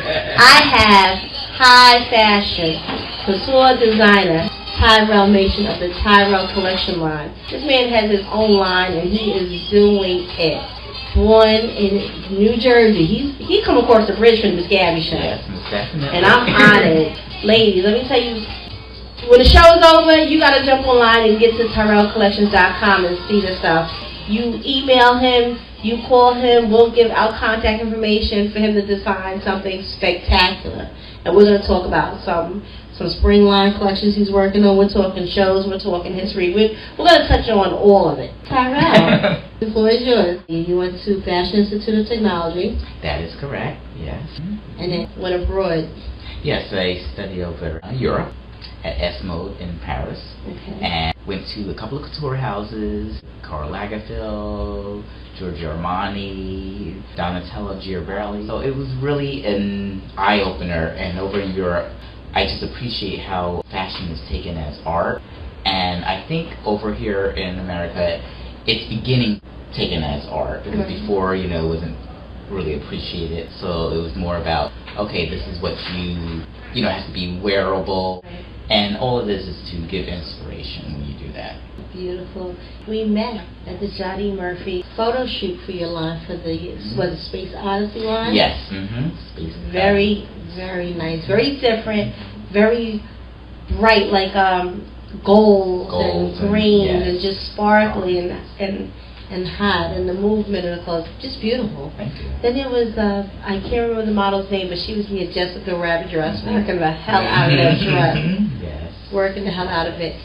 I have high fashion couture designer Tyrell Mason of the Tyrell collection line. This man has his own line and he is doing it. Born in New Jersey. He come across the bridge from Miss Gabie show. Yes, definitely. And I'm honored. Ladies, let me tell you, when the show's over, you gotta jump online and get to TyrellCollections.com and see the stuff. You email him, you call him, we'll give out contact information for him to design something spectacular. And we're gonna talk about some spring line collections he's working on. We're talking shows, we're talking history. We're gonna touch on all of it. Tyrell, the floor is yours. You went to Fashion Institute of Technology. That is correct, yes. And then went abroad. Yes, I studied over Europe at S-Mode in Paris. Okay. And went to a couple of couture houses, Karl Lagerfeld, Giorgio Armani, Donatella Ghiberelli. So it was really an eye-opener, and over in Europe, I just appreciate how fashion is taken as art. And I think over here in America, it's beginning taken as art, because before, it wasn't really appreciated. So it was more about, okay, this is what it has to be wearable. And all of this is to give inspiration when you do that. Beautiful. We met at the Jody Murphy photo shoot for your line for the Space Odyssey line. Yes. Space very, very nice. Very different. Very bright, like gold and greens and just sparkly and hot, and the movement of the clothes, just beautiful. Thank you. Then there was, I can't remember the model's name, but she was in a Jessica Rabbit dress, working the hell out of that dress. Yes. Working the hell out of it.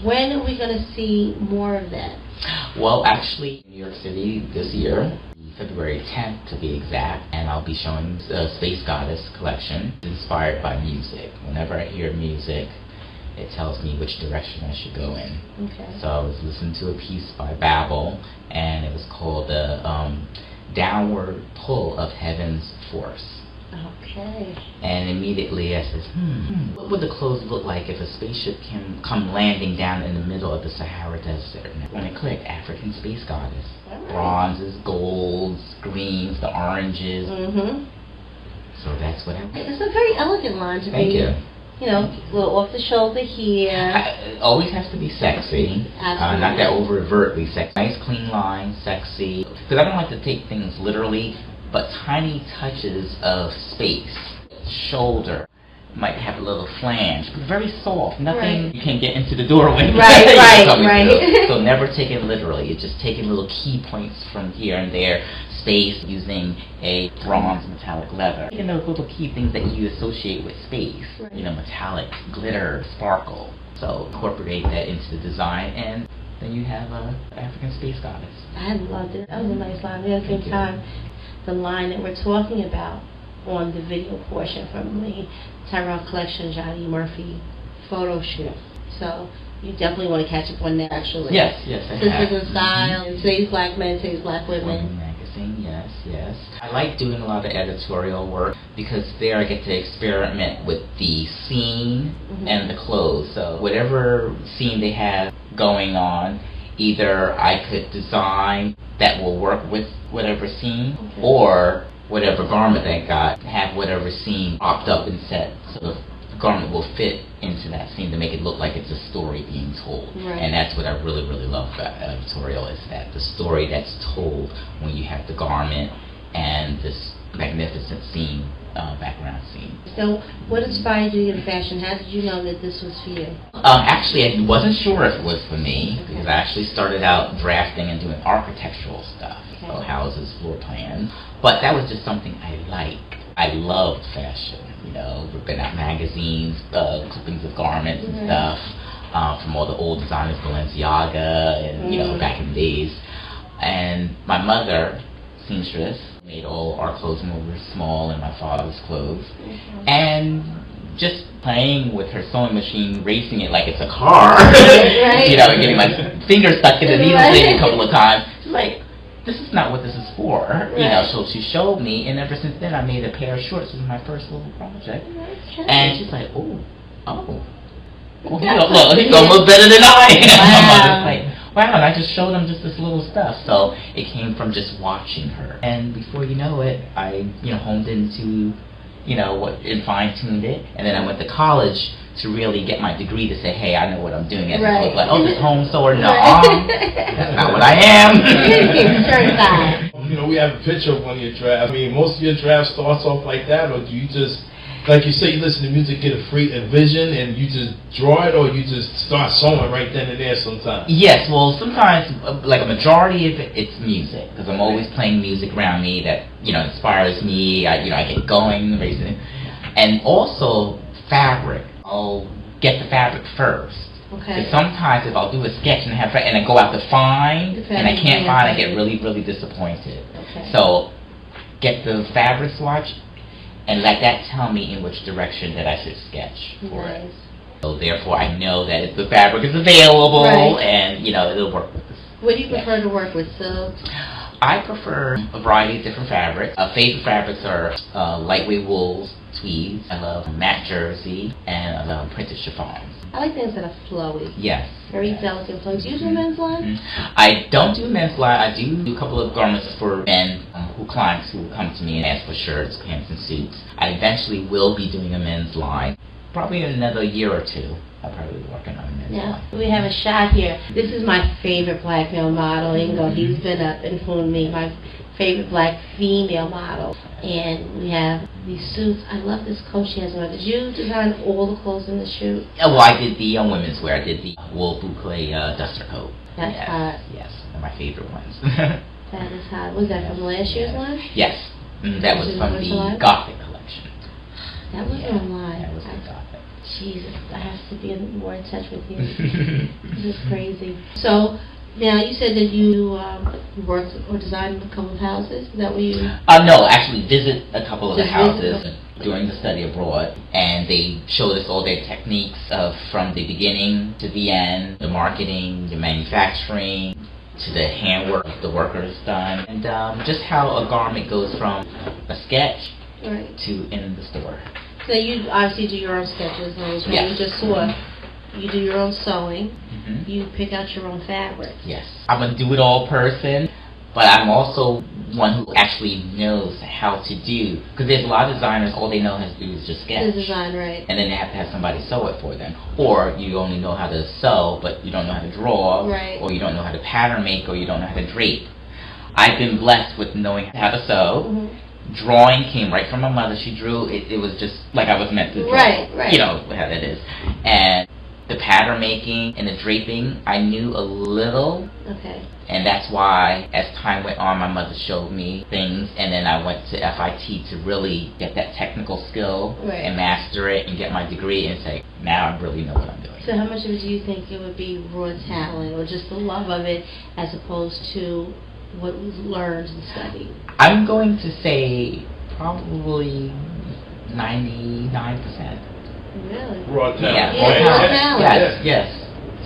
When are we going to see more of that? Well, actually, in New York City this year, February 10th to be exact, and I'll be showing the Space Goddess collection inspired by music. Whenever I hear music, it tells me which direction I should go in. Okay. So I was listening to a piece by Babel, and it was called the Downward Pull of Heaven's Force. Okay. And immediately I said, what would the clothes look like if a spaceship can come landing down in the middle of the Sahara Desert? And when I clicked, African Space Goddess. Bronzes, golds, greens, the oranges. So that's what I went. It's a very elegant line to Thank be. you. A little off the shoulder here. It always has to be sexy. Absolutely. Not that overtly sexy. Nice, clean line, sexy. Because I don't like to take things literally, but tiny touches of space. Shoulder might have a little flange, but very soft. Nothing you can get into the doorway. Right. So never take it literally. You're just taking little key points from here and there. Space using a bronze metallic leather. Taking those little key things that you associate with space. Metallic, glitter, sparkle. So incorporate that into the design, and then you have an African Space Goddess. I loved it. That was a nice line. We had a good time. The line that we're talking about on the video portion from the Tyrell Collection Jody Murphy photo shoot. So you definitely want to catch up on that, actually. Yes, I have. Sisters in Style, Today's Black Men, Today's Black Women. Magazine, yes. I like doing a lot of editorial work because there I get to experiment with the scene and the clothes. So whatever scene they have going on, either I could design that will work with whatever scene, or whatever garment they got, have whatever scene popped up and set, so the garment will fit into that scene to make it look like it's a story being told. And that's what I really, really love about editorial, is that the story that's told when you have the garment and this magnificent scene, background scene. So what inspired you in fashion? How did you know that this was for you? Actually, I wasn't sure if it was for me, because I actually started out drafting and doing architectural stuff, so houses, floor plans. But that was just something I liked. I loved fashion, ripping out magazines, clippings of garments and stuff, from all the old designers, Balenciaga, and back in the days. And my mother, seamstress, made all our clothes when we were small, and my father's clothes. And just playing with her sewing machine, racing it like it's a car, getting my finger stuck in the needle thing a couple of times. She's like, this is not what this is for. So she showed me, and ever since then I made a pair of shorts. This was my first little project. And she's like, oh. Well, he's almost better than I am. I was like, wow, and I just showed him just this little stuff. So it came from just watching her. And before you know it, I, honed into and fine-tuned it. And then I went to college to really get my degree to say, hey, I know what I'm doing. As opposed to like, oh, this home sewer? No, that's not what I am. Certified. We have a picture of one of your drafts. I mean, most of your drafts starts off like that, or do you just, like you say, you listen to music, get a vision, and you just draw it, or you just start sewing right then and there sometimes? Yes, well, sometimes, like a majority of it, it's music, because I'm always playing music around me that, inspires me. I get going, basically. And also, fabric. I'll get the fabric first. Okay. Because sometimes if I'll do a sketch and I go out to find, and I can't find, I get really, really disappointed. Okay. So, get the fabric swatch, and let that tell me in which direction that I should sketch for it. So therefore, I know that if the fabric is available, and it'll work with this. What do you prefer to work with, silks? I prefer a variety of different fabrics. Favorite fabrics are lightweight wools, tweeds. I love matte jersey, and I love printed chiffons. I like things that are flowy. Yes. Very delicate flowy. Do you do men's line? I don't do men's line. I do a couple of garments for men clients who come to me and ask for shirts, pants, and suits. I eventually will be doing a men's line. Probably in another year or two. I'll probably be working on a men's line. We have a shot here. This is my favorite black male model. He's been up and informed me. My favorite black female model. And we have these suits. I love this coat she has on. Did you design all the clothes in the shoot? Well, I did the women's wear. I did the wool boucle duster coat. That's hot. Yes, they're my favorite ones. That is hot. Was that from last year's line? Yes. That was from the Gothic collection. That was online. That was the Gothic. Jesus, I have to be more in touch with you. This is crazy. So, now you said that you worked or designed a couple of houses. Is that what you? No, actually visit a couple of the houses during the study abroad, and they showed us all their techniques from the beginning to the end, the marketing, the manufacturing, to the handwork the worker has done, and just how a garment goes from a sketch to in the store. So you obviously do your own sketches, right? Yes. You just saw. You do your own sewing. You pick out your own fabrics. Yes. I'm a do-it-all person, but I'm also one who actually knows how to do. Because there's a lot of designers, all they know how to do is just sketch. The design, right. And then they have to have somebody sew it for them. Or you only know how to sew, but you don't know how to draw. Right. Or you don't know how to pattern make, or you don't know how to drape. I've been blessed with knowing how to sew. Drawing came right from my mother. She drew. It was just like I was meant to draw. Right. You know how that is. And the pattern making and the draping, I knew a little. Okay. And that's why, as time went on, my mother showed me things, and then I went to FIT to really get that technical skill and master it and get my degree and say, now I really know what I'm doing. So how much of it do you think it would be raw talent or just the love of it as opposed to what was learned and studied? I'm going to say probably 99%. Really? Raw talent. Yeah, raw talent. Yes.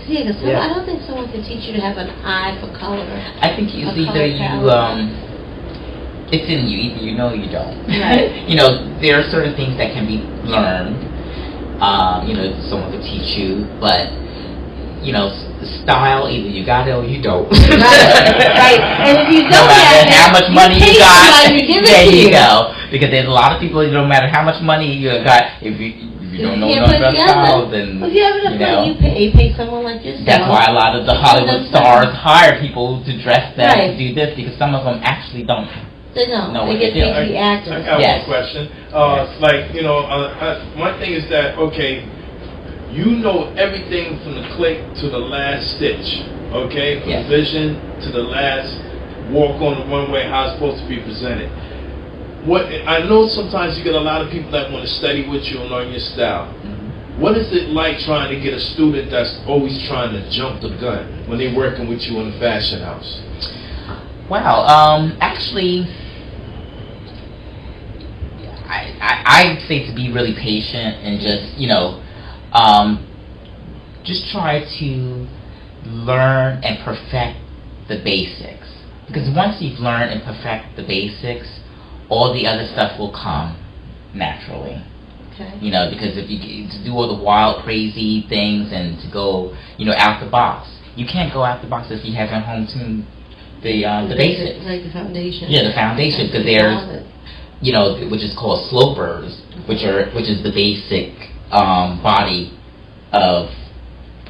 See, because I don't think someone can teach you to have an eye for color. I think it's either it's in you. Either you know or you don't. Right. You know, there are certain things that can be learned. You know, someone could teach you, but you know, style, either you got it or you don't. Right. And if you don't have it, how much money you got, there you go. Because there's a lot of people, no matter how much money you got, if you don't know nothing about style, then you pay someone like yourself. That's why a lot of the Hollywood stars hire people to dress them to do this, because some of them actually don't. They don't. Know they what get they're paid to doing. be actors. I got one question. Like, you know, one thing is that, okay, you know everything from the click to the last stitch, okay? From the vision to the last walk on the runway, how it's supposed to be presented. What I know, sometimes you get a lot of people that want to study with you and learn your style. What is it like trying to get a student that's always trying to jump the gun when they're working with you in the fashion house? Wow, actually, I'd say to be really patient and just, you know, just try to learn and perfect the basics. Because once you've learned and perfect the basics, all the other stuff will come naturally. Okay. You know, because if you to do all the wild, crazy things and to go, you know, out the box, you can't go out the box if you haven't home-tuned the basics. Like the foundation. Yeah, the foundation, because you know, which is called slopers, which is the basic body of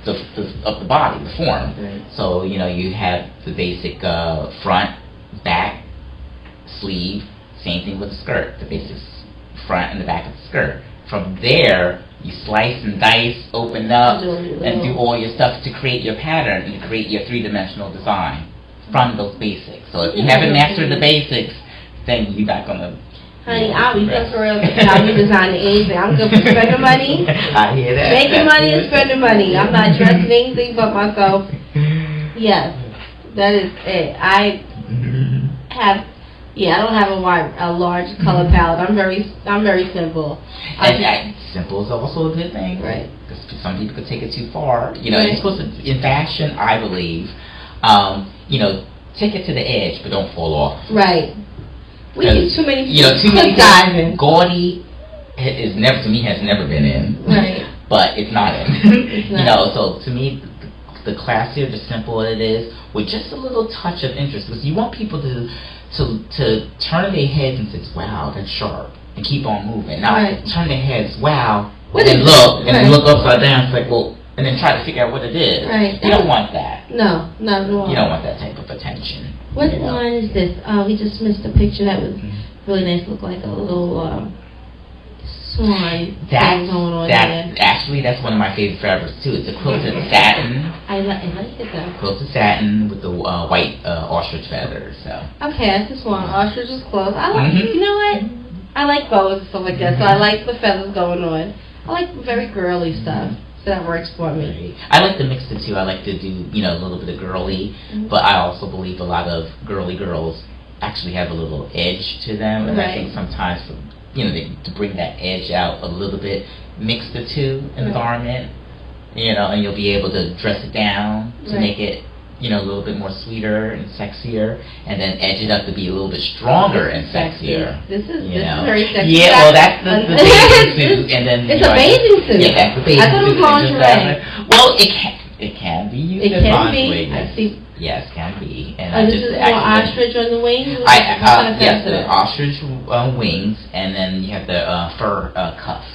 the body, the form. Right. So, you know, you have the basic front, back, sleeve, same thing with the skirt, the basic front and the back of the skirt. From there, you slice and dice, open up, and do all your stuff to create your pattern and create your three-dimensional design from those basics. So if you haven't mastered the basics, then you're not gonna. Honey, I'll be good for real. I'll be designing anything. I'm good for spending money. I hear that. Making money and spending money. I'm not dressing anything but myself. Yes, that is it. I don't have a large color palette. I'm very simple. And simple is also a good thing, right? Because some people could take it too far. You know, right. You're supposed to, in fashion, I believe, you know, take it to the edge, but don't fall off. Right. We do too many. You know, too many times. Gaudy has never been in. Right. But it's not in. It's not. You know, so to me, the classier, the simpler it is, with just a little touch of interest, because you want people to turn their heads and say, "Wow, that's sharp," and keep on moving. Not right. turn their heads, "Wow," what and then look, and right. then look upside down. It's like, well, and then try to figure out what it is. Right. You don't want that. No, not at all. You don't want that type of attention. What line is this? We just missed a picture that was really nice. Looked like a little swan thing going on there. Actually, that's one of my favorite fabrics too. It's a quilted satin. I like it though. Quilted satin with the white ostrich feathers. So. Okay, that's the swan. Ostrich is close. I like. You know what? I like bows and stuff like that. So I like the feathers going on. I like very girly stuff. So that works for me. I like to mix the two. I like to do, you know, a little bit of girly, but I also believe a lot of girly girls actually have a little edge to them, and I think sometimes, you know, to bring that edge out a little bit, mix the two in the garment, you know, and you'll be able to dress it down to make it, you know, a little bit more sweeter and sexier, and then edge it up to be a little bit stronger and sexier. This is very sexy. Yeah, well, that's the bathing suit, and then it's a bathing suit. Yeah, that's the bathing suit. I thought it was lingerie. Well, it can be used as lingerie. I see. Yes, can be. And this is more ostrich on the wings? Yes, the ostrich wings, and then you have the fur cuffs.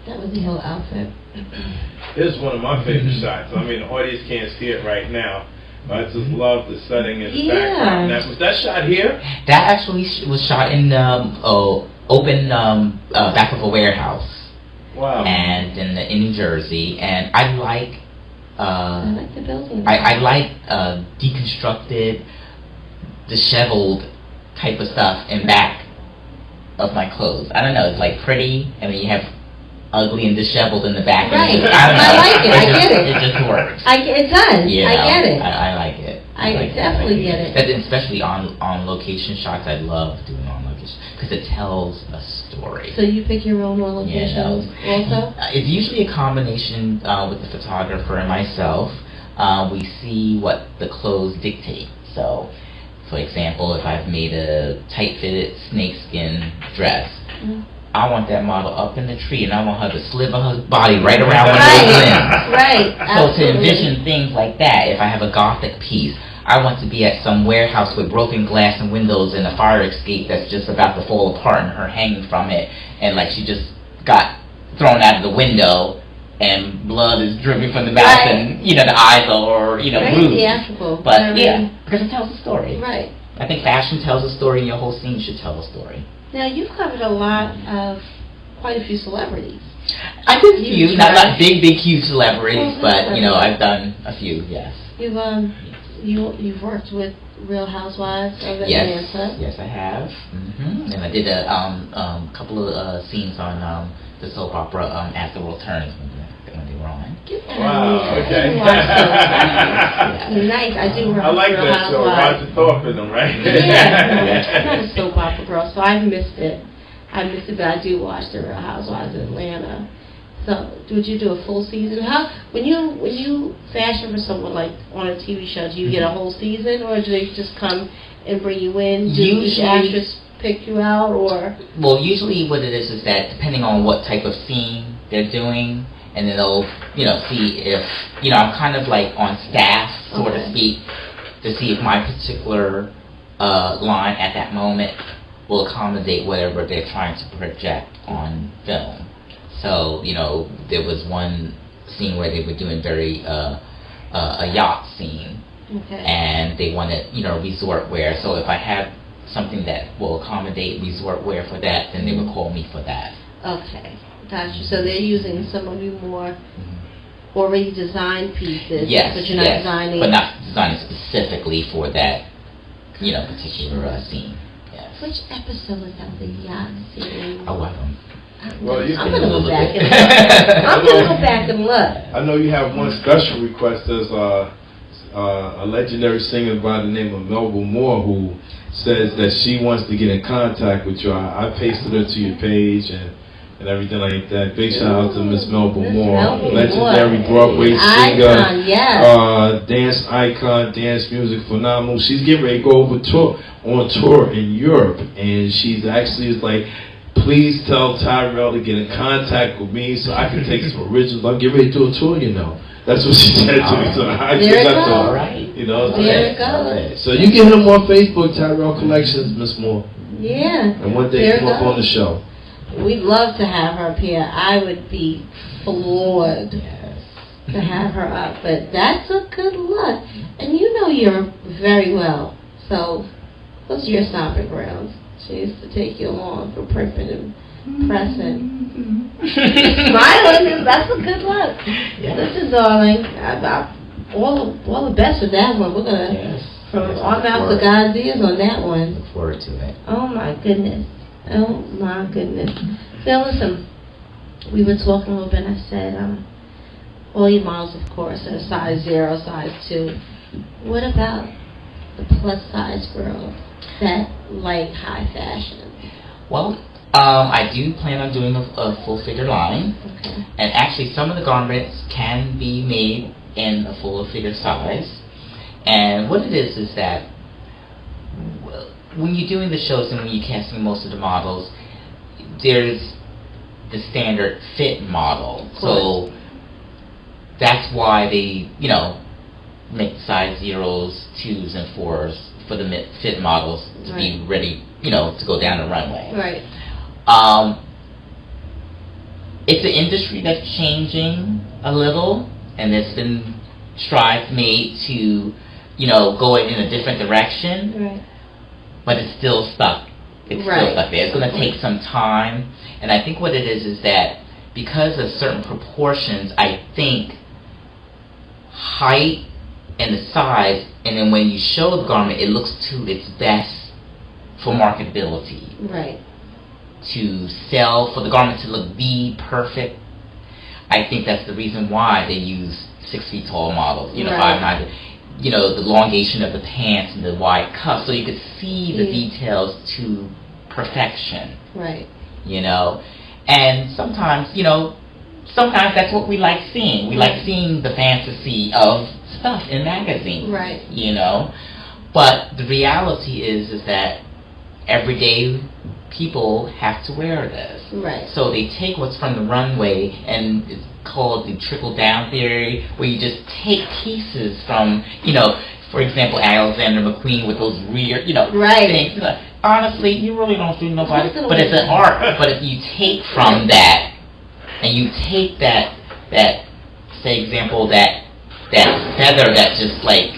That was the whole outfit. This is one of my favorite shots. I mean, the audience can't see it right now, but I just love the setting in the background. Now, was that shot here? That actually was shot in open back of a warehouse. Wow. And in New Jersey, and I like the building. I like deconstructed, disheveled type of stuff in back of my clothes. I don't know. It's like pretty, and then you have ugly and disheveled in the back. Right. I don't know. I like it. I get it. It just works. It does. You know, I get it. I like it. I definitely get it. And especially on location shots, I love doing on location because it tells a story. So you pick your own locations also? It's usually a combination with the photographer and myself. We see what the clothes dictate. So, for example, if I've made a tight-fitted snakeskin dress, I want that model up in the tree, and I want her to sliver her body right around one of those limbs. Right. So to envision things like that, if I have a Gothic piece, I want to be at some warehouse with broken glass and windows and a fire escape that's just about to fall apart and her hanging from it, and like she just got thrown out of the window and blood is dripping from the mouth and, you know, the eyes are, you know, bruised. Theatrical. But yeah, because it tells a story. Right. I think fashion tells a story and your whole scene should tell a story. Now, you've covered a lot of, quite a few celebrities. I did a few, not big, huge celebrities, but, you know, I've done a few, yes. You've worked with Real Housewives of Atlanta. Yes, I have. And I did a couple of scenes on the soap opera As the World Turns when they were on. Wow, okay. Nice, I do remember. I like Real that show, Roger Thorpe in them, right? Yeah, I'm not a soap opera girl, so I've missed it. But I do watch the Real Housewives of Atlanta. So, would you do a full season? When you fashion for someone like on a TV show, do you get a whole season, or do they just come and bring you in? Do each actress pick you out, or? Well, usually what it is that depending on what type of scene they're doing, and then they'll, you know, see if, you know, I'm kind of like on staff, so to speak, to see if my particular line at that moment will accommodate whatever they're trying to project on film. So, you know, there was one scene where they were doing a yacht scene, and they wanted, you know, resort wear. So if I have something that will accommodate resort wear for that, then they would call me for that. Okay, gotcha. So they're using some of your more already designed pieces, yes, but you're not designing. But not designing specifically for that, you know, particular scene. Yes. Which episode is that, the yacht scene? Oh, I don't. Well, I'm gonna go back and look. I'm gonna go back and look. I know you have one special request. There's a legendary singer by the name of Melba Moore who says that she wants to get in contact with you. I pasted her to your page and everything like that. Big shout out to Miss Melba Moore, legendary Broadway singer, icon, yes. Dance icon, dance music phenomenal. She's getting ready to go on tour in Europe, and she's actually like, please tell Tyrell to get in contact with me so I can take some originals. I'm getting ready to do a tour, you know. That's what she said to me. So I there it got goes. all right. You know. There it goes. So you get him on Facebook, Tyrell Collections, Miss Moore. Yeah. And one day come up on the show. We'd love to have her up here. I would be floored to have her up. But that's a good look. And you know you're very well. So those are your stomping grounds. She used to take you along for primping and pressing. Smiling, that's a good look. Yeah. Listen, darling, all the best with that one. We're going to, from our mouth to God's ears on that one. Look forward to it. Oh, my goodness. Oh, my goodness. Now, listen, we were talking a little bit, and I said, all your models, of course, are size 0, size 2. What about the plus-size girl that like high fashion? Well, I do plan on doing a full-figure line. Okay. And actually, some of the garments can be made in a full-figure size. And what it is that when you're doing the shows and when you're casting most of the models, there's the standard fit model. So that's why they, you know, make size 0s, 2s, and 4s for the fit models to be ready, you know, to go down the runway. Right. It's an industry that's changing a little, and there's been strides made to, you know, go in a different direction. Right. But it's still stuck. It's still stuck there. It's going to take some time, and I think what it is that because of certain proportions, I think height and the size, and then when you show the garment, it looks to its best for marketability. Right. To sell, for the garment to look perfect. I think that's the reason why they use 6 feet tall models, you know, 5'9", you know, the elongation of the pants and the wide cuffs, so you could see the details to perfection. Right. You know, and sometimes, you know, sometimes that's what we like seeing. We like seeing the fantasy of stuff in magazines. Right. You know, but the reality is that everyday people have to wear this. Right. So they take what's from the runway, and it's called the trickle-down theory, where you just take pieces from, you know, for example, Alexander McQueen with those weird, you know, things. Honestly, you really don't see nobody, but it's an art. But if you take from that, and you take that, say, example, that feather that just like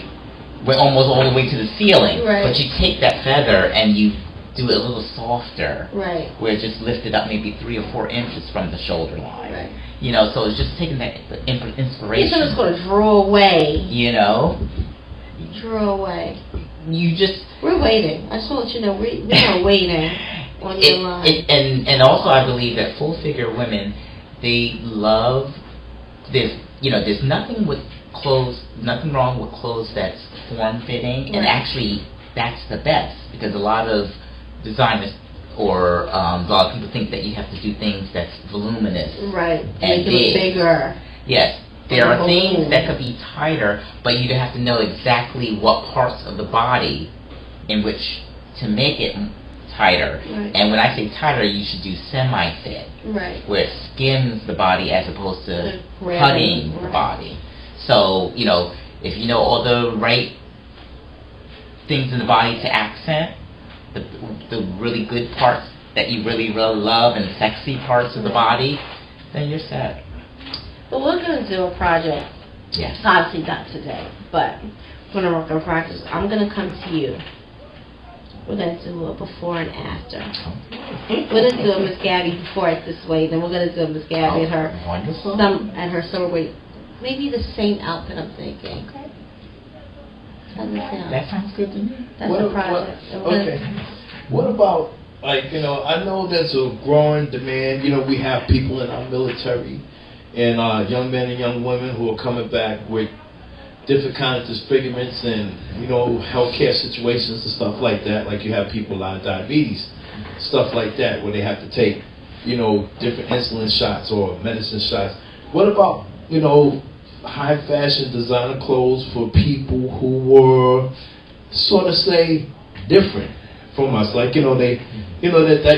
went almost all the way to the ceiling, but you take that feather and you do it a little softer, where it just lifted up maybe 3 or 4 inches from the shoulder line. You know, so it's just taking that inspiration. So it's going to draw away. You know? Draw away. You just... We're waiting. I just want to let you know, we are waiting on your line. And also I believe that full-figure women, they love... There's nothing with clothes, nothing wrong with clothes that's form-fitting, and actually that's the best, because a lot of designers or a lot of people think that you have to do things that's voluminous and bigger. Yes, there are things that could be tighter, but you have to know exactly what parts of the body in which to make it tighter. And when I say tighter, you should do semi-fit, where it skims the body as opposed to cutting the body. So, you know, if you know all the right things in the body to accent, the really good parts that you really love and sexy parts of the body, then you're set. But we're going to do a project. Yes. Obviously not today, but we're going to work on practice. I'm going to come to you. We're going to do a before and after. We're going to do a Miss Gabie before it's this way, then we're going to do a Miss Gabie at her summer weight. Maybe the same outfit, I'm thinking. Okay. How does it sound? That sounds good to me. That's a project. Okay. What about, like, you know, I know there's a growing demand. You know, we have people in our military and young men and young women who are coming back with different kinds of disfigurements and, you know, healthcare situations and stuff like that. Like you have people with diabetes, stuff like that, where they have to take, you know, different insulin shots or medicine shots. What about, you know, high fashion designer clothes for people who were sort of, say, different from us? Like, you know, that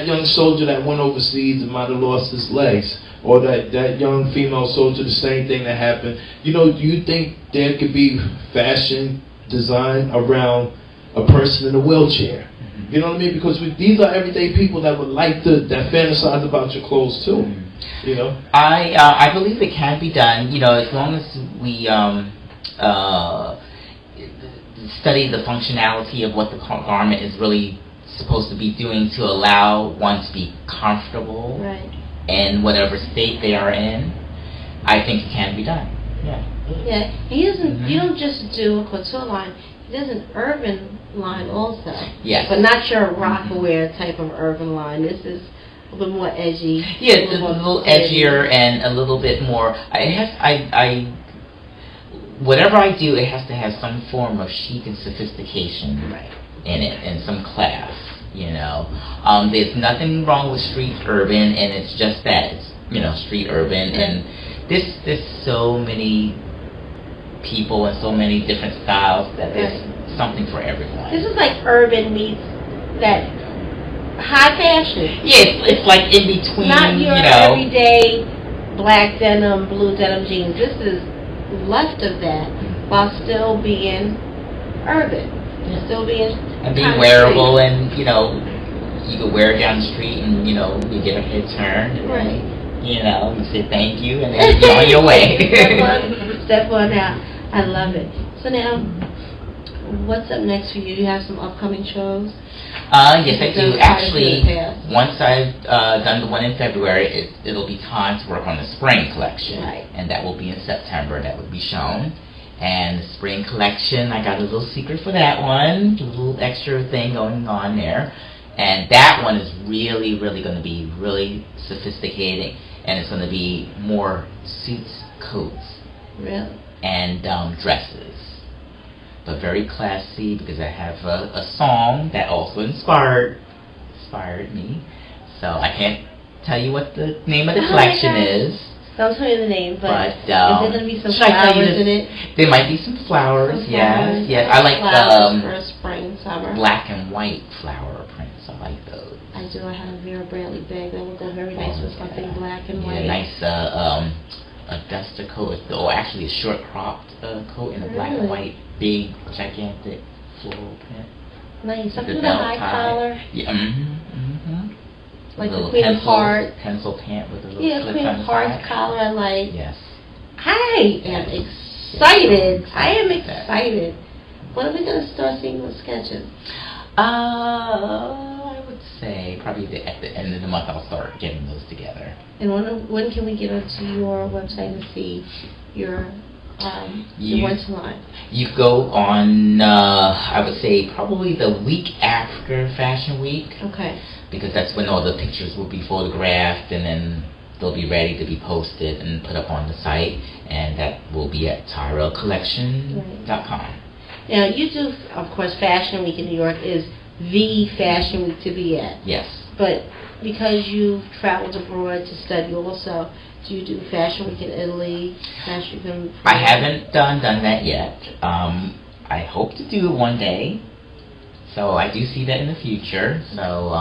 young soldier that went overseas and might have lost his legs. Or that young female soldier, the same thing that happened. You know, do you think there could be fashion design around a person in a wheelchair? You know what I mean? Because these are everyday people that would like that fantasize about your clothes too. You know? I believe it can be done. You know, as long as we study the functionality of what the garment is really supposed to be doing to allow one to be comfortable. Right. In whatever state they are in, I think it can be done. Yeah. Yeah. He doesn't. You don't just do a couture line. He does an urban line also. Yes. But not your rockaware type of urban line. This is a little more edgy. Yeah, a little edgier and a little bit more. Whatever I do, it has to have some form of chic and sophistication in it, and some class. You know, there's nothing wrong with street urban, and it's just that, it's, you know, street urban, and there's so many people and so many different styles that there's something for everyone. This is like urban meets that high fashion. Yeah, it's like in between. Not your everyday black denim, blue denim jeans. This is left of that while still being urban. Still being and being wearable, and you know, you could wear it down the street, and you know, you get a head turn, and then, you know, you say thank you, and then you're on your way. Step on out. I love it. So now, what's up next for you? Do you have some upcoming shows? Yes, I do. Actually, once I've done the one in February, it'll be time to work on the spring collection, and that will be in September. That would be shown. And the spring collection, I got a little secret for that one, a little extra thing going on there. And that one is really, really going to be really sophisticated, and it's going to be more suits, coats, and dresses. But very classy, because I have a song that also inspired me. So I can't tell you what the name of the collection is. Don't tell me the name, but is there going to be some flowers in it? There might be some flowers, yes. I like for spring, summer. Black and white flower prints. I like those. I do. I have a Vera Brantley bag that would go very nice with something black and white. Nice a duster coat, or actually a short cropped coat in a black and white, big, gigantic floral print. Nice. Something with a high collar. Yeah. Like the Queen of Hearts. Pencil pant with a little slip Queen of Hearts collar, I like. Yes. I am excited. I am excited. When are we going to start seeing those sketches? I would say probably at the end of the month I'll start getting those together. And when can we get onto your website and see your one-to line? You go on, I would say probably the week after Fashion Week. Okay. Because that's when all the pictures will be photographed, and then they'll be ready to be posted and put up on the site, and that will be at TyrellCollection.com. Now, you do, of course, Fashion Week in New York is the Fashion Week to be at. Yes. But because you've traveled abroad to study also, do you do Fashion Week in Italy? I haven't done that yet. I hope to do it one day. So I do see that in the future. So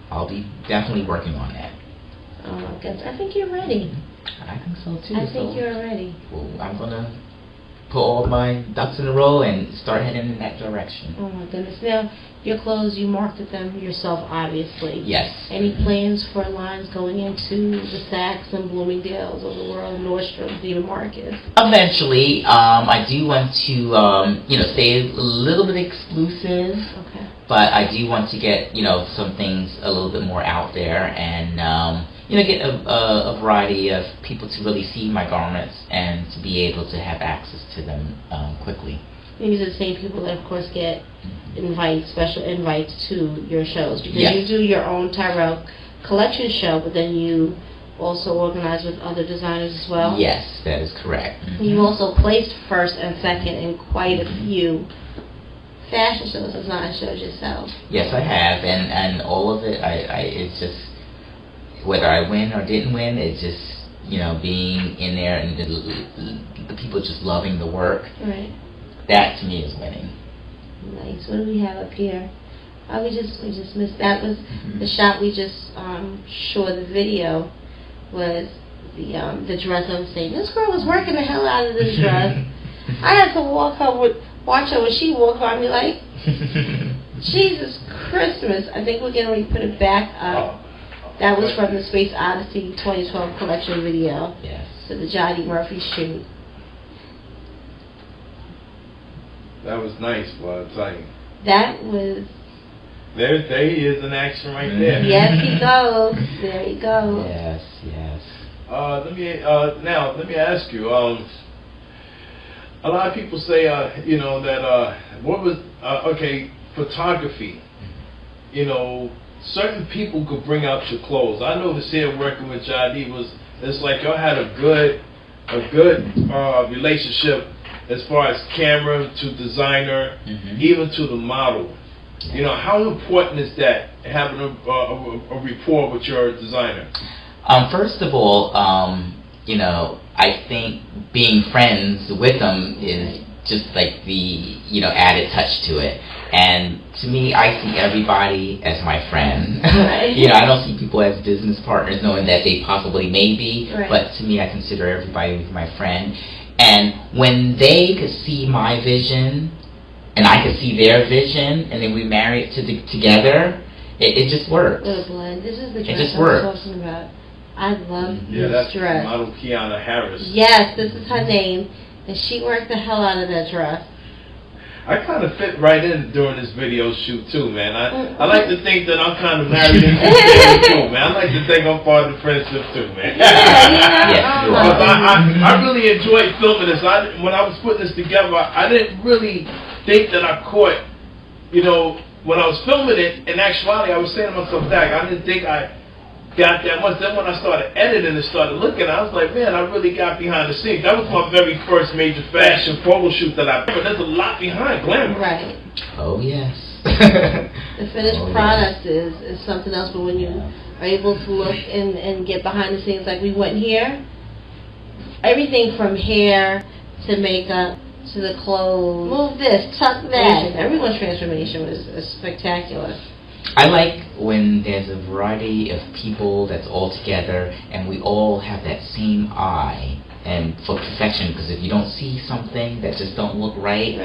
I'll be definitely working on that. I think you're ready. I think so too. I think you're ready. Well, I'm gonna put all my ducks in a row and start heading in that direction. Oh my goodness. Now, your clothes, you marketed them yourself, obviously. Yes. Any plans for lines going into the Saks and Bloomingdale's of the world, Nordstrom, Neiman Marcus? Eventually, I do want to, stay a little bit exclusive. Okay. But I do want to get, some things a little bit more out there and, get a variety of people to really see my garments and to be able to have access to them quickly. These are the same people that, of course, get special invites to your shows. Because yes. you do your own Tyrell collection show, but then you also organize with other designers as well? Yes, that is correct. Mm-hmm. You also placed first and second in quite a few fashion shows, design shows yourself. Yes, I have, and all of it, it's just, whether I win or didn't win, it's just, being in there and the people just loving the work. Right. That to me is winning. Nice. What do we have up here? We just missed, that was the shot we just showed the video, was the dress. I was saying, this girl was working the hell out of this dress. I had to watch her when she walked by me like, Jesus Christmas. I think we're getting ready to put it back up. That was from the Space Odyssey 2012 collection video. Yes. So the Johnny Murphy shoot. That was nice, boy, I tell you. That was... There he is in action right there. Yes, he goes. There he goes. Yes, yes. Let me ask you. A lot of people say, that photography. Certain people could bring out your clothes. I noticed here working with Jadi it's like y'all had a good relationship as far as camera to designer, even to the model. How important is that, having a rapport with your designer? First of all, I think being friends with them is just like the, added touch to it. And to me, I see everybody as my friend. I don't see people as business partners, knowing that they possibly may be. Right. But to me, I consider everybody my friend. And when they could see my vision, and I could see their vision, and then we marry it together, it just works. What a blend. This is the dress just I was talking about. I love this dress. Model Kiana Harris. Yes, this is her name, and she worked the hell out of that dress. I kind of fit right in during this video shoot too, man. I like to think that I'm kind of married into the video too, man. I like to think I'm part of the friendship too, man. I really enjoyed filming this. When I was putting this together, I didn't really think that I caught, when I was filming it, in actuality, I was saying to myself, Dag, I didn't think I got that much. Then when I started editing and started looking, I was like, man, I really got behind the scenes. That was my very first major fashion photo shoot that I did. There's a lot behind glamour. Right. Oh, yes. The finished product is something else, but when you are able to look and get behind the scenes, like we went here, everything from hair to makeup to the clothes, move this, tuck that. Everyone's transformation was spectacular. I like when there's a variety of people that's all together and we all have that same eye and for perfection, because if you don't see something that just don't look right,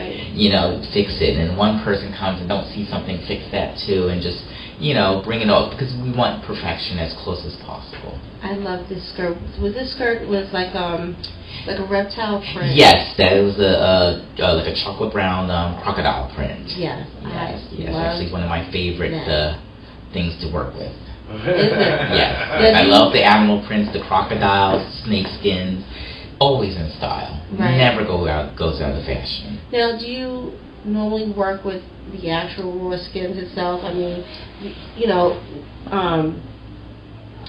fix it. And one person comes and don't see something, fix that too, and just, bring it up, because we want perfection as close as possible. I love this skirt. This skirt was like a reptile print. Yes, that was like a chocolate brown crocodile print. Yes, yes, actually one of my favorite things to work with. Is it? Yes, I love the animal prints, the crocodiles, snake skins, always in style. Right. Never goes out of fashion. Now, do you normally work with the actual raw skins itself? I mean,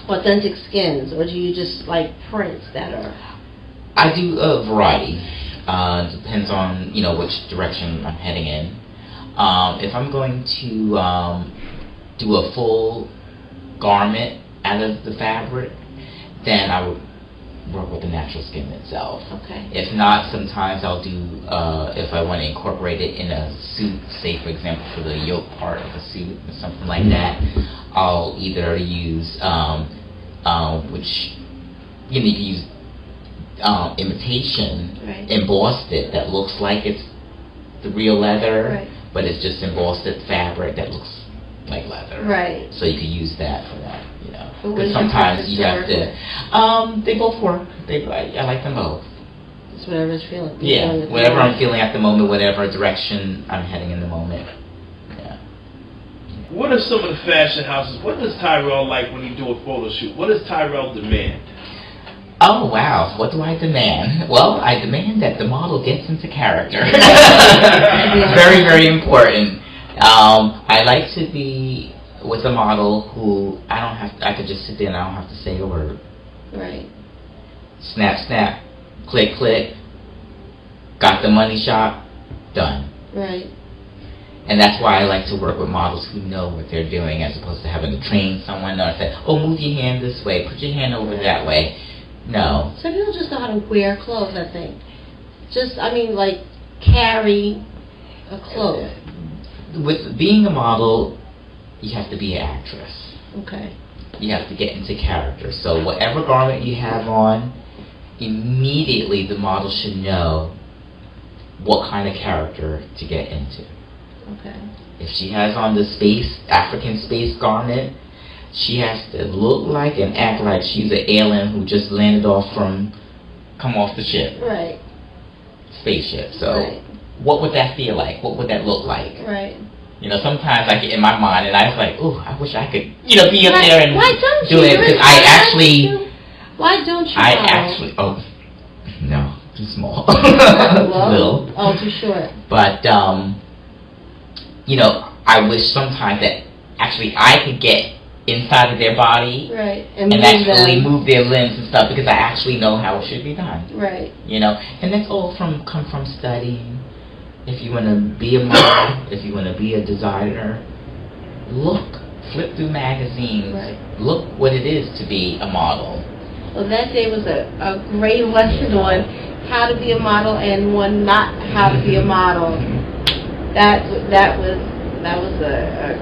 authentic skins, or do you just like prints that are? I do a variety. Depends on which direction I'm heading in. If I'm going to do a full garment out of the fabric, then I would work with the natural skin itself. Okay. If not, sometimes I'll do, if I want to incorporate it in a suit, say for example for the yoke part of a suit or something like that, I'll either use, which, you can use imitation, right. embossed it that looks like it's the real leather, Right. but it's just embossed it fabric that looks like leather. Right. So you can use that for that, you know. But Because sometimes you have to. They both work. I like them both. It's whatever's feeling. Yeah, whatever I'm feeling at the moment, whatever direction I'm heading in the moment. Yeah. What are some of the fashion houses? What does Tyrell like when you do a photo shoot? What does Tyrell demand? Oh, wow. What do I demand? Well, I demand that the model gets into character. Very, very important. I like to be with a model who I could just sit there and I don't have to say a word. Right. Snap, snap. Click, click. Got the money shot. Done. Right. And that's why I like to work with models who know what they're doing as opposed to having to train someone or say, oh, move your hand this way, put your hand over that way. No. Some people just know how to wear clothes, I think. Like carry a clothes. With being a model, you have to be an actress. Okay. You have to get into character. So whatever garment you have on, immediately the model should know what kind of character to get into. Okay. If she has on the African space garment, she has to look like and act like she's an alien who just come off the ship. Right. Spaceship. So right. What would that feel like? What would that look like? Right. You know, sometimes I get in my mind and I was like, ooh, I wish I could, be up there and do it. Because why don't you? No, too small. Little. Oh, too short. But, I wish sometimes that actually I could get inside of their body, right, and actually move their limbs and stuff because I actually know how it should be done. Right. And that's all come from studying. If you want to be a model, if you want to be a designer, flip through magazines, right. Look what it is to be a model. Well, that day was a great lesson on how to be a model and one not how to be a model. That was a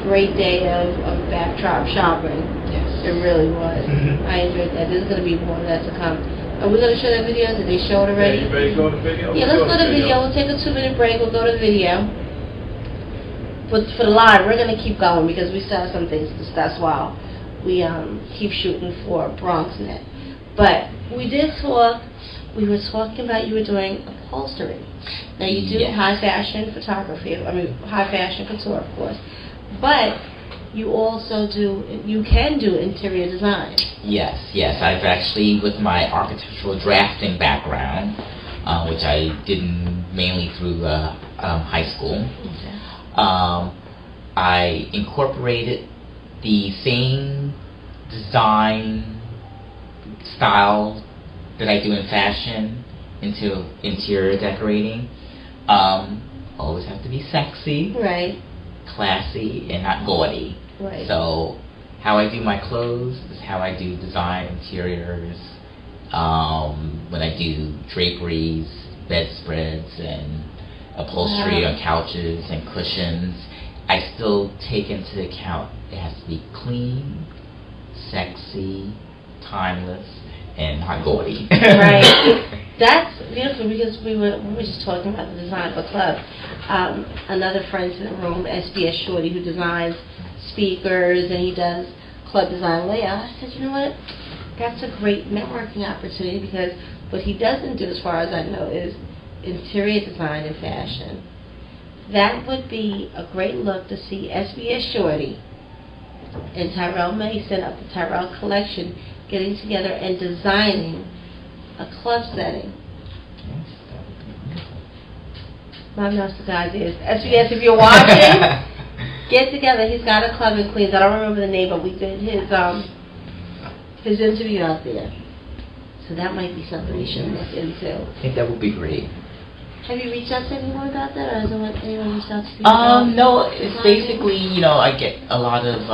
great day of backdrop shopping. Yes. It really was. I enjoyed that. There's going to be more of that to come. Are we going to show that video? Did they show it already? Yeah, you ready to go to video? Yeah, let's go to video. We'll take a 2-minute break. We'll go to the video. But for the live, we're going to keep going because we still have some things to discuss while we keep shooting for Bronxnet. But we were talking about you were doing upholstery. Now you do high fashion photography, high fashion couture, of course. But you also can do interior design. Yes. I've actually, with my architectural drafting background, which I did mainly through high school, Okay. I incorporated the same design style that I do in fashion into interior decorating. Always have to be sexy. Right. Classy and not gaudy. Right. So how I do my clothes is how I do design interiors. When I do draperies, bedspreads, and upholstery on couches and cushions, I still take into account it has to be clean, sexy, timeless, and not gaudy. Right. That's beautiful because we were just talking about the design of a club. Another friend in the room, SBS Shorty, who designs speakers and he does club design layout. I said, you know what? That's a great networking opportunity because what he doesn't do, as far as I know, is interior design and fashion. That would be a great look to see SBS Shorty and Tyrell Mason of the Tyrell Collection getting together and designing a club setting. My master guys is SBS. If you're watching, get together. He's got a club in Queens. I don't remember the name, but we did his interview out there. So that might be something we should look into. I think that would be great. Have you reached out to anyone about that, or has anyone reached out to you? No, it's basically, I get a lot of,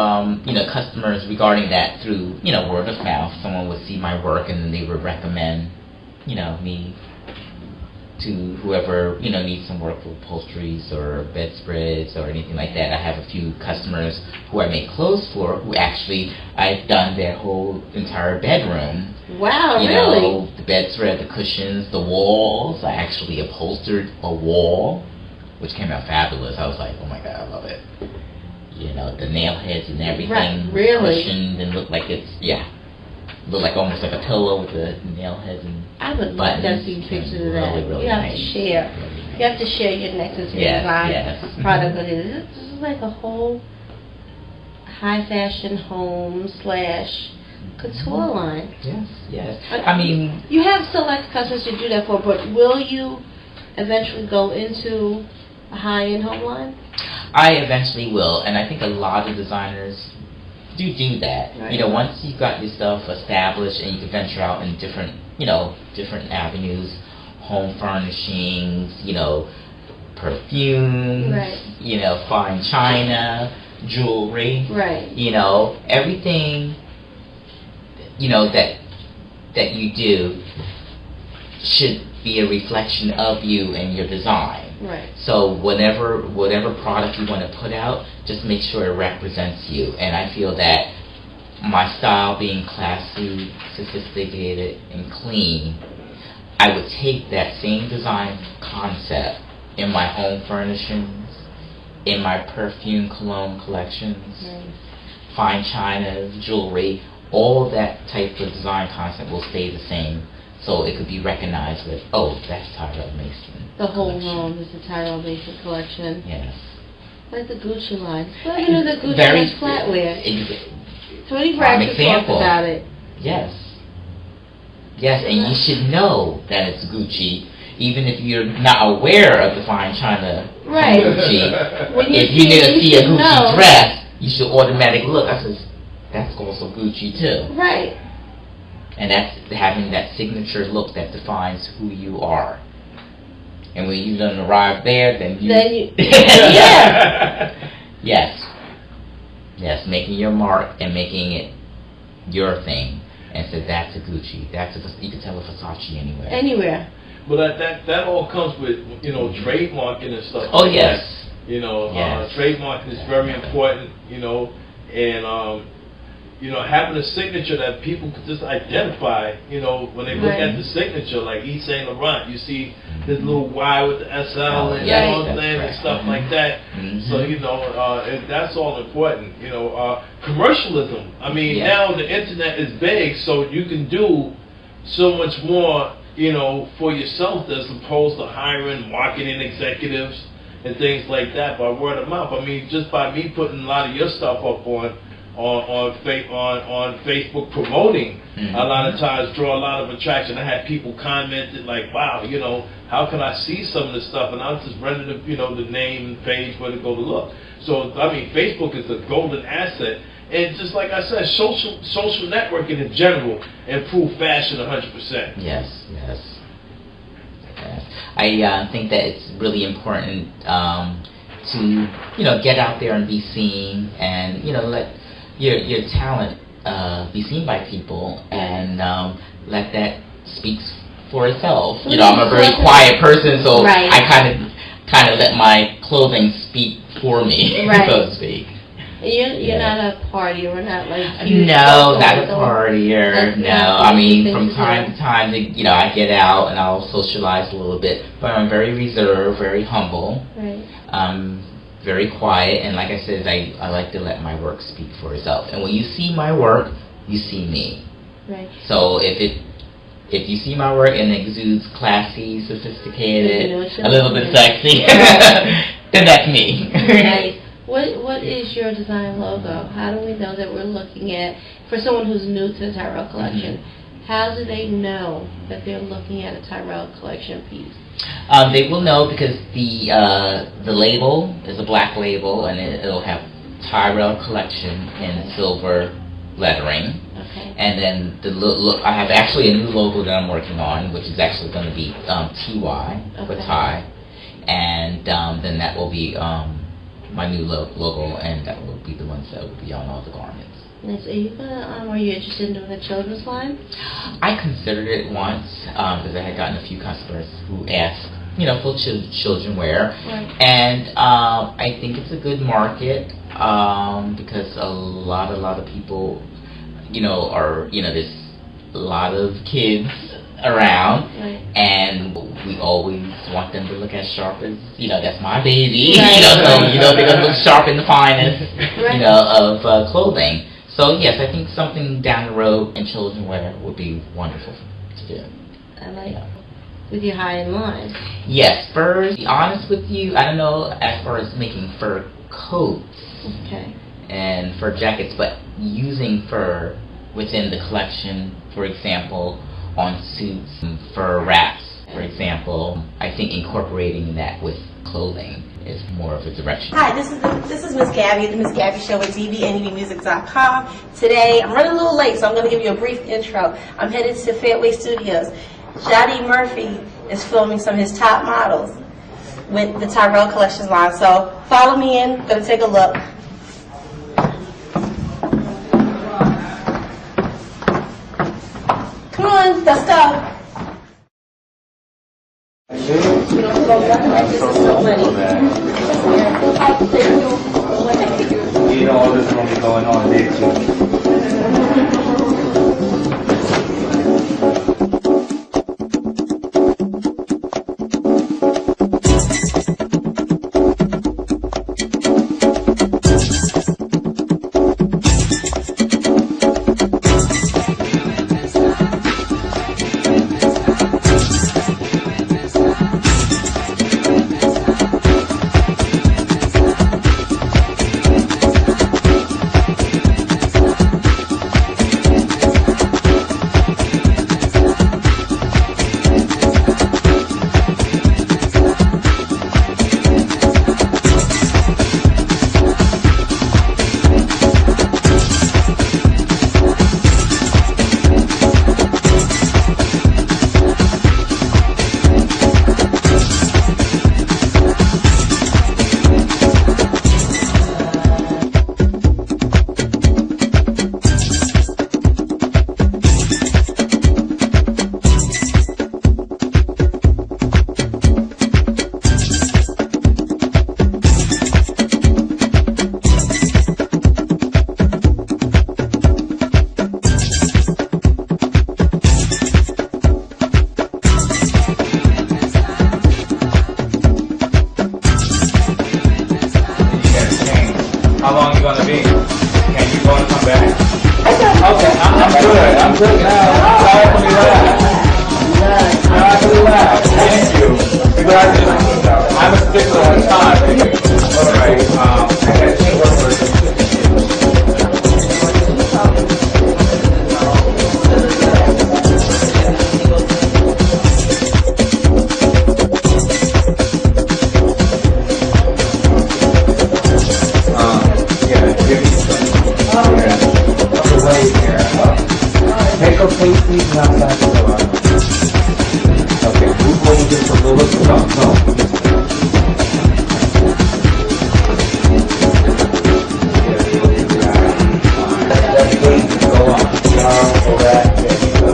customers regarding that through, word of mouth. Someone would see my work and then they would recommend, me to whoever, needs some work with upholsteries or bedspreads or anything like that. I have a few customers who I make clothes for who actually I've done their whole entire bedroom. Wow, You really? know, the bedspread, the cushions, the walls. I actually upholstered a wall, which came out fabulous. I was like, oh my God, I love it. The nail heads and everything. Right, really? Cushioned and looked like looked like almost like a pillow with the nail heads and I would love to see pictures of that. Really, really You have nice. to share. Really You have to share your Nexus Yes, Design yes. product with it. This is like a whole high fashion home / couture line. Yes. I mean, You have select customers to do that for, but will you eventually go into a high-end home line? I eventually will, and I think a lot of designers do that. Right. Once you've got your stuff established and you can venture out in different avenues, home furnishings, perfumes, Right. fine china, jewelry, Right. Everything, that you do should be a reflection of you and your design. Right. So whatever product you want to put out, just make sure it represents you. And I feel that my style being classy, sophisticated, and clean, I would take that same design concept in my home furnishings, in my perfume cologne collections, fine china, jewelry, all that type of design concept will stay the same. So it could be recognized with, oh, that's Tyrell Mason. The whole collection. home is the Tyrell Mason collection. Yes. Like the Gucci line. Well, the Gucci has flatware. Tony Prime Braxton talked example. about it. Yes. Yes, and you should know that it's Gucci, even if you're not aware of the fine china Right. Gucci. When you If you see a should Gucci know. dress, you should automatically look. I says, that's also Gucci too. Right. And that's having that signature look that defines who you are. And when you don't arrive there, then you... Yeah. Yes, making your mark and making it your thing. And so that's a Gucci. You can tell a Versace anywhere. Anywhere. But that all comes with, trademarking and stuff. Oh, like yes. that. Yes. Trademarking is very important, and having a signature that people could just identify, when they look at the signature, like Yves Saint Laurent, you see his little Y with the SL and and stuff like that. Mm-hmm. So, that's all important. Commercialism. I mean, now the internet is big, so you can do so much more, for yourself as opposed to hiring marketing executives and things like that by word of mouth. I mean, just by me putting a lot of your stuff up on Facebook promoting, a lot of times draw a lot of attraction. I had people commented like, wow, how can I see some of this stuff? And I was just running the name and page where to go to look. So, I mean, Facebook is a golden asset. And just like I said, social networking in general improve fashion 100%. Yes. I think that it's really important to get out there and be seen, and let your talent be seen by people, and let that speak for itself. I'm a very quiet person, so I kind of let my clothing speak for me, so to speak. You're not a partier. We're not like no, not a partier. No, I mean from time to time, I get out and I'll socialize a little bit, but I'm very reserved, very humble. Right. Very quiet, and like I said, I like to let my work speak for itself. And when you see my work, you see me. Right. So if you see my work and it exudes classy, sophisticated, a little bit sexy, then that's me. Right. What is your design logo? How do we know that we're looking at, for someone who's new to the Tyrell collection, how do they know that they're looking at a Tyrell collection piece? They will know because the label is a black label, and it'll have Tyrell collection in silver lettering. Okay. And then I have actually a new logo that I'm working on, which is actually going to be TY for Ty, and then that will be my new logo, and that will be the ones that will be on all the garments. Nice. Are you interested in doing a children's line? I considered it once because I had gotten a few customers who asked for children wear. Right. And I think it's a good market because a lot of people, are, there's a lot of kids around, right. And we always want them to look as sharp as, that's my baby, right. So, they're going to look sharp in the finest, right. Of clothing. So, yes, I think something down the road in children wear would be wonderful to do. I like with your high in mind. Yes, furs, to be honest with you, I don't know as far as making fur coats Okay. and fur jackets, but using fur within the collection, for example, on suits, fur wraps, for example, I think incorporating that with clothing is more of a direction. Hi, this is Miss Gabie, the Miss Gabie Show at dvnevmusic.com. Today, I'm running a little late, so I'm going to give you a brief intro. I'm headed to Fairway Studios. Gabie Murphy is filming some of his top models with the Tyrell Collections line. So follow me in. I'm going to take a look. Come on, let's go. You don't go nothing like this is so money. All this is going to be going on there too. How long you gonna be? Can you go and come back? Okay, I'm good. I'm good now. Sorry for the laugh. Sorry for the laugh. Thank you. Congratulations. I'm a stickler on time. All right. I got 10 workers. Take a place, please, outside the door. Okay, move over just a little bit. No. That's good. Go on. Go back. There you go.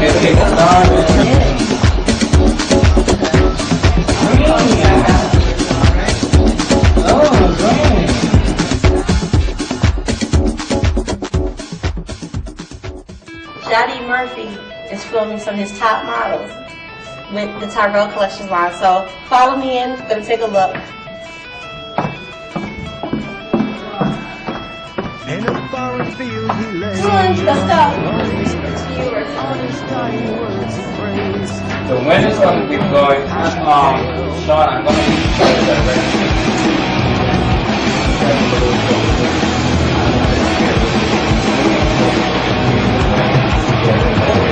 No taking Gabie Murphy is filming some of his top models with the Tyrell Collections line. So follow me in. I'm going to take a look. Come on, let's go. So when it's going to be going, Sean, I'm going to need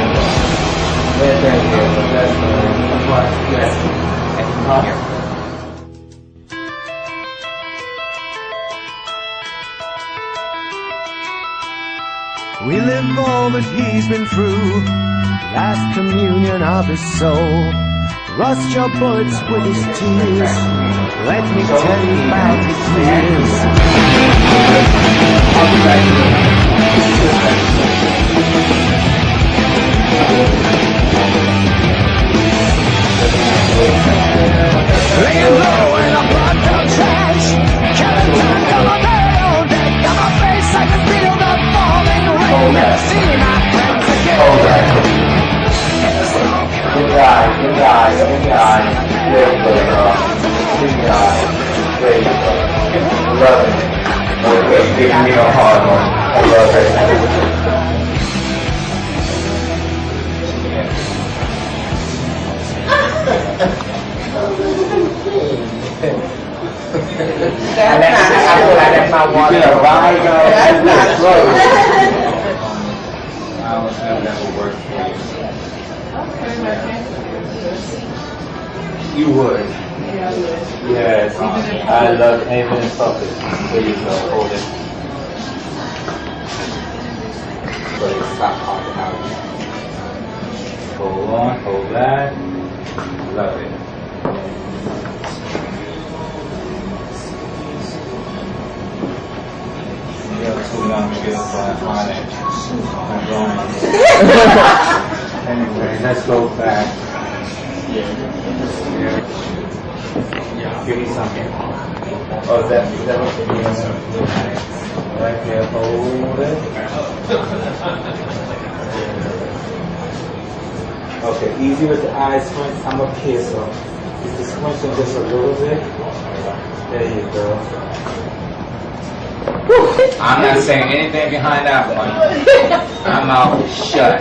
to We live all that he's been through, last communion of his soul. Rust your bullets with his tears. Let me tell you about his years. Laying low in a blood-filled trash, skeleton of a barrel dead on my face. I can feel the falling rain. Never see my friends again. Good guy. Very good, girl. Good guy. Very good. Love it. Okay, give me a hard one. I love it. That's my water. You're gonna ride, girl. That's not close. I don't know that will work for you. You would. Yes. I love aiming and puppet. There you go. Hold it. But stop popping out. Hold on. Hold that. Love it. You're too young to get on it. Anyway, let's go back. Give me something. Oh, that was the right there. Hold it. Okay, easy with the eyes squint. I'm up here, so just squinting just a little bit. There you go. I'm not saying anything behind that one. I'm out shut.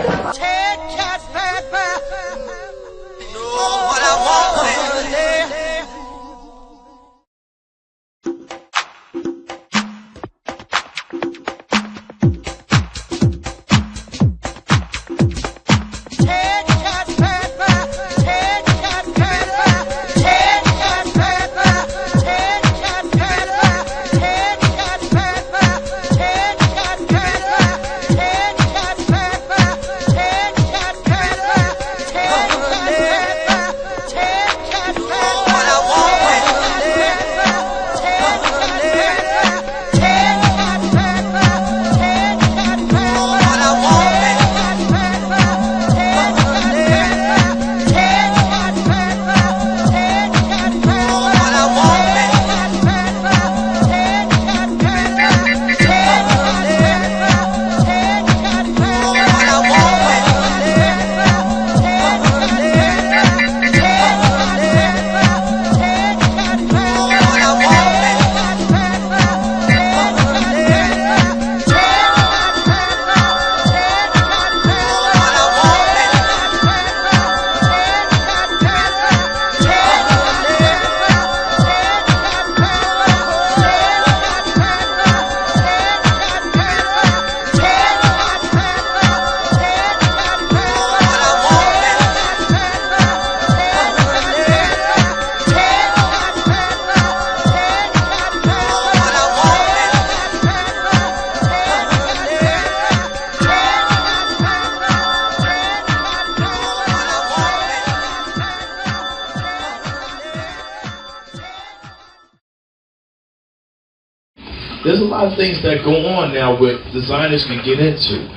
There's a lot of things that go on now where designers can get into.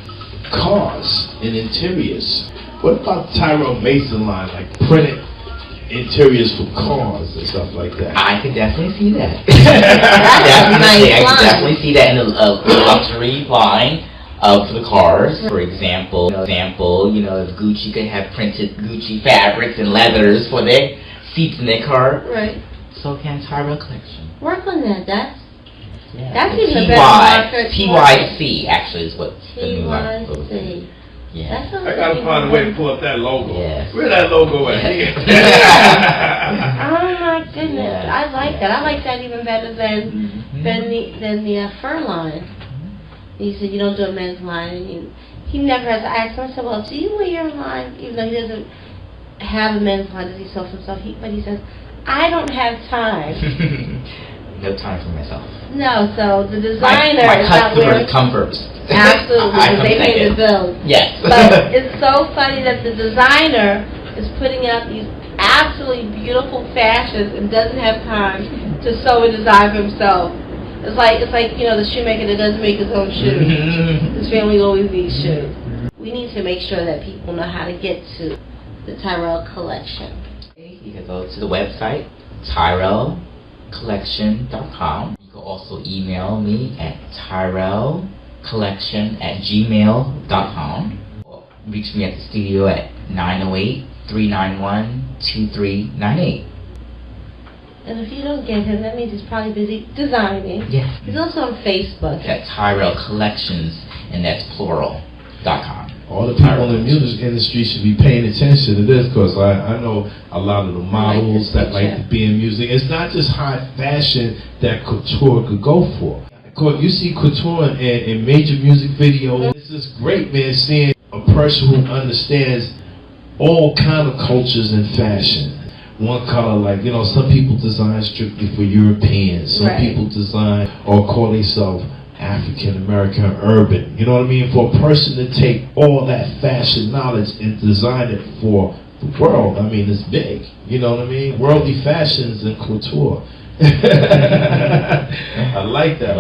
Cars and interiors. What about Tyrell Mason line, like printed interiors for cars and stuff like that? I could definitely see that. Definitely, I could definitely see that in the luxury line for the cars. For example, if Gucci could have printed Gucci fabrics and leathers for their seats in their car. Right. So can Tyrell collection. Work on that. That's the even a better market. TYC actually is what the new line will be. Yeah. I gotta find a way to pull up that logo. Yes. Where's that logo at? Oh my goodness, I like that. I like that even better than the fur line. He said you don't do a men's line, and he never has asked him. I said, well, do you wear your line? Even though he doesn't have a men's line, does he sew himself? But he says, I don't have time. No time for myself. No, so the designer My is not wearing... customers come first. Absolutely, because they pay the bills. Yes. But it's so funny that the designer is putting out these absolutely beautiful fashions and doesn't have time to sew and design for himself. It's like the shoemaker that doesn't make his own shoes. His family always needs shoes. We need to make sure that people know how to get to the Tyrell collection. You can go to the website, tyrellcollection.com. You can also email me at tyrellcollection@gmail.com. Or reach me at the studio at 908-391-2398. And if you don't get him, that means he's probably busy designing. Yes. He's also on Facebook. At Tyrell Collections, and that's plural.com. All the people in the music industry should be paying attention to this, because I know a lot of the models that like to be in music. It's not just high fashion that couture could go for. You see couture in major music videos. It's just great, man, seeing a person who understands all kind of cultures and fashion. One color, like, some people design strictly for Europeans. Some people design or call themselves African American urban. You know what I mean? For a person to take all that fashion knowledge and design it for the world, I mean, it's big. You know what I mean? Worldly fashions and couture. I like that.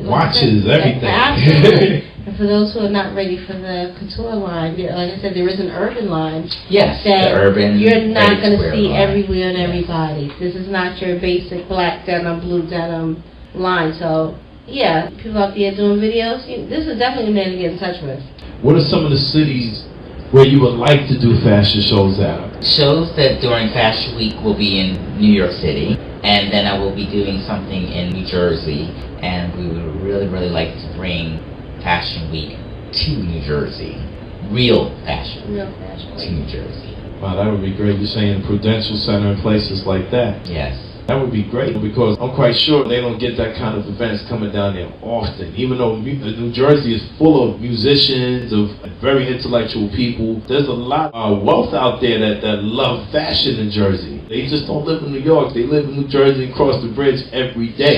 Watches, everything. Absolutely. And for those who are not ready for the couture line, like I said, there is an urban line. Yes, that the urban. You're not going to see line. Everywhere and everybody. This is not your basic black denim, blue denim line. So, yeah, people out there doing videos, this is definitely a man to get in touch with. What are some of the cities where you would like to do fashion shows at? Shows that during Fashion Week will be in New York City, and then I will be doing something in New Jersey, and we would really, really like to bring Fashion Week to New Jersey. Real fashion to New Jersey. Wow, that would be great. You're saying Prudential Center and places like that. Yes. That would be great, because I'm quite sure they don't get that kind of events coming down there often. Even though New Jersey is full of musicians, of very intellectual people, there's a lot of wealth out there that love fashion in Jersey. They just don't live in New York. They live in New Jersey and cross the bridge every day.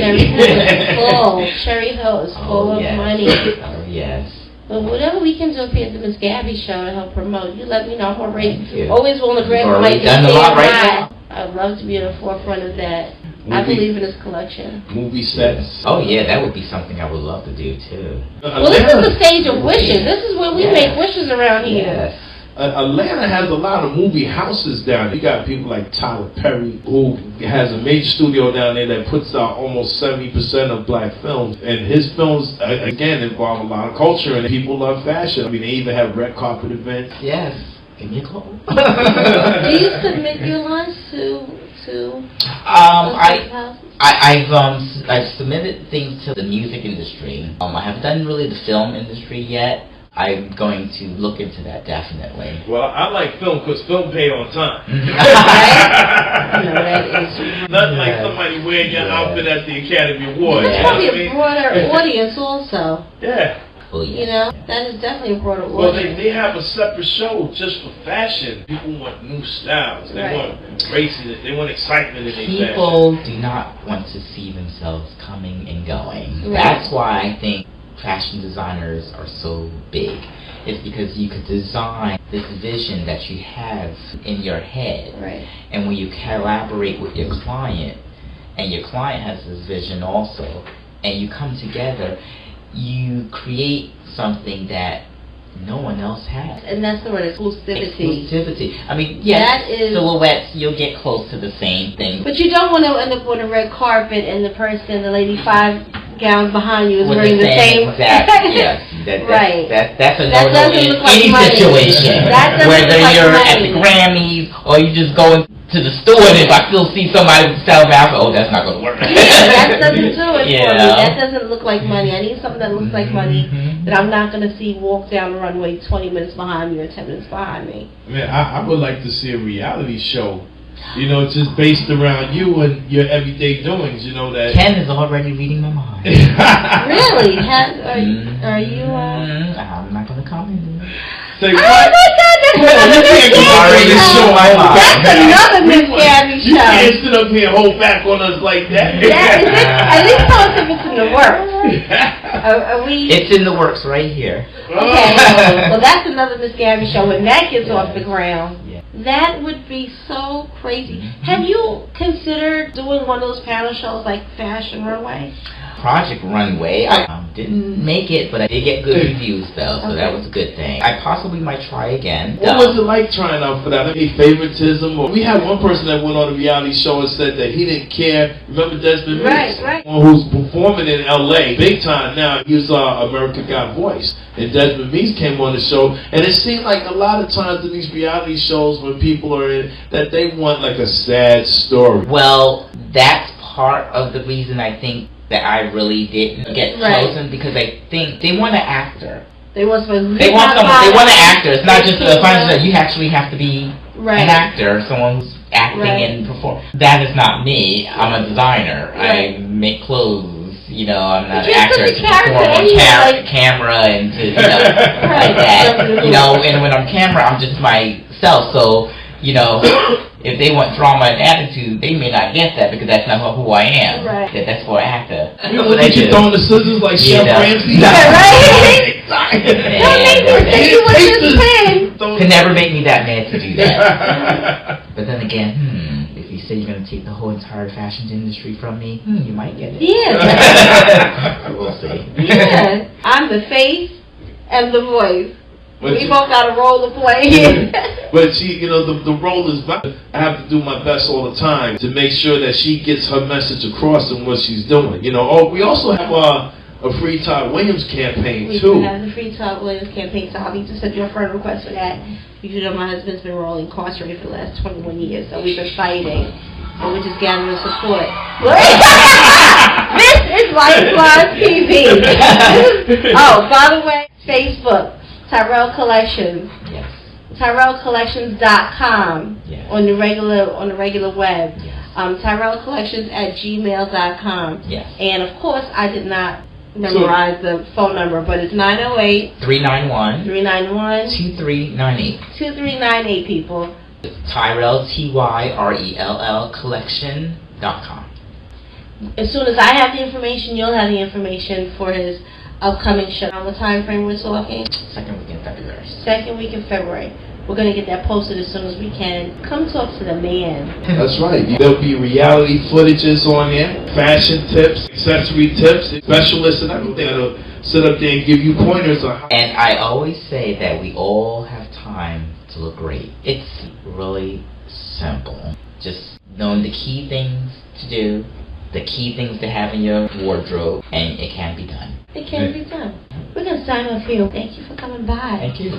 Cherry Hill is full of money. Oh, yes. But whatever we can do here at the Miss Gabie show to help promote, you let me know. I'm always willing to grab the mic and say hi. I'd love to be at the forefront of that. I believe in this collection. Movie sets. Oh yeah, that would be something I would love to do too. Well, this is the stage of wishes. This is where we make wishes around here. Yes. Atlanta has a lot of movie houses down there. You got people like Tyler Perry, who has a major studio down there that puts out almost 70% of black films. And his films, again, involve a lot of culture, and people love fashion. I mean, they even have red carpet events. Yes. Give me a call. Do you submit your lines to I've submitted things to the music industry. I haven't done really the film industry yet. I'm going to look into that, definitely. Well, I like film because film pay on time. Nothing like somebody wearing your outfit at the Academy Awards. It's probably a broader audience also. Yeah. Oh, yeah. That is definitely a broader Well, audience. they have a separate show just for fashion. People want new styles. They want races. They want excitement in their fashion. People do not want to see themselves coming and going. That's why I think fashion designers are so big. It's because you could design this vision that you have in your head. Right. And when you collaborate with your client, and your client has this vision also, and you come together, you create something that no one else has. And that's the word, exclusivity. I mean, yes, that is, silhouettes, you'll get close to the same thing. But you don't want to end up on a red carpet and the person, the lady 5 gowns behind you is wearing the same. Exactly, yes. That's a no-no in any situation. Whether you're at the Grammys or you just go to the store, and if I still see somebody with South Africa, oh, that's not going to work. Yeah, that doesn't do it for me. That doesn't look like money. I need something that looks like money that I'm not going to see walk down the runway 20 minutes behind me or 10 minutes behind me. Man, I would like to see a reality show, just based around you and your everyday doings, that... Ken is already reading my mind. Really? Are you... I'm not going to comment. Say oh my God, That's another Miss Gabie You show. can't sit up here and hold back on us like that. At least tell us if it's in the works. Are we? It's in the works right here. Okay. Well, that's another Miss Gabie show. When that gets off the ground, that would be so crazy. Have you considered doing one of those panel shows like Fashion Runway? Project Runway. I didn't make it, but I did get good reviews though, so that was a good thing. I possibly might try again. What was it like trying out for that? Any favoritism? Or we had one person that went on a reality show and said that he didn't care. Remember Desmond Meeks? Right. Who's performing in LA big time now. He was America Got Voice. And Desmond Meeks came on the show, and it seemed like a lot of times in these reality shows when people are in, that they want like a sad story. Well, that's part of the reason I think that I really didn't get chosen, because I think they want an actor. They want someone. They want an actor. It's not just a function. You actually have to be an actor, someone who's acting and perform. That is not me. I'm a designer. I make clothes. You know, I'm not an actor to perform on camera and to, like that. You know, and when I'm camera, I'm just myself. So, you know, if they want drama and attitude, they may not get that because that's not who I am. Right. That's for an actor. Did you throwing the scissors like Chef Ramsay? Don't make me say you with this pen. Could never make me that mad to do that. But then again, if you say you're going to take the whole entire fashion industry from me, you might get it. Yeah. We'll see. Yeah. I'm the face and the voice. But we both got a role to play. But she, the role is, I have to do my best all the time to make sure that she gets her message across in what she's doing. We also have a Free Todd Williams campaign too. We have the Free Todd Williams campaign, so I'll need to send you a friend request for that. You know, my husband's been incarcerated for the last 21 years, so we've been fighting. And we're just gathering support. This is Lifeline TV. Oh, by the way, Facebook, Tyrell Collections. Yes. TyrellCollections.com. Yes. on the regular web. Yes. TyrellCollections@gmail.com. Yes. And of course, I did not memorize the phone number, but it's 908-391 2398 people. Tyrell, Tyrell Collection.com. As soon as I have the information, you'll have the information for his upcoming show. On the time frame we're talking? Second week in February. Second week in February. We're going to get that posted as soon as we can. Come talk to the man. That's right. There'll be reality footages on there, fashion tips, accessory tips, specialists and everything that'll sit up there and give you pointers on how. And I always say that we all have time to look great. It's really simple. Just knowing the key things to do, the key things to have in your wardrobe, and it can be done. It can be done. We're going to sign off here. Thank you for coming by. Thank you.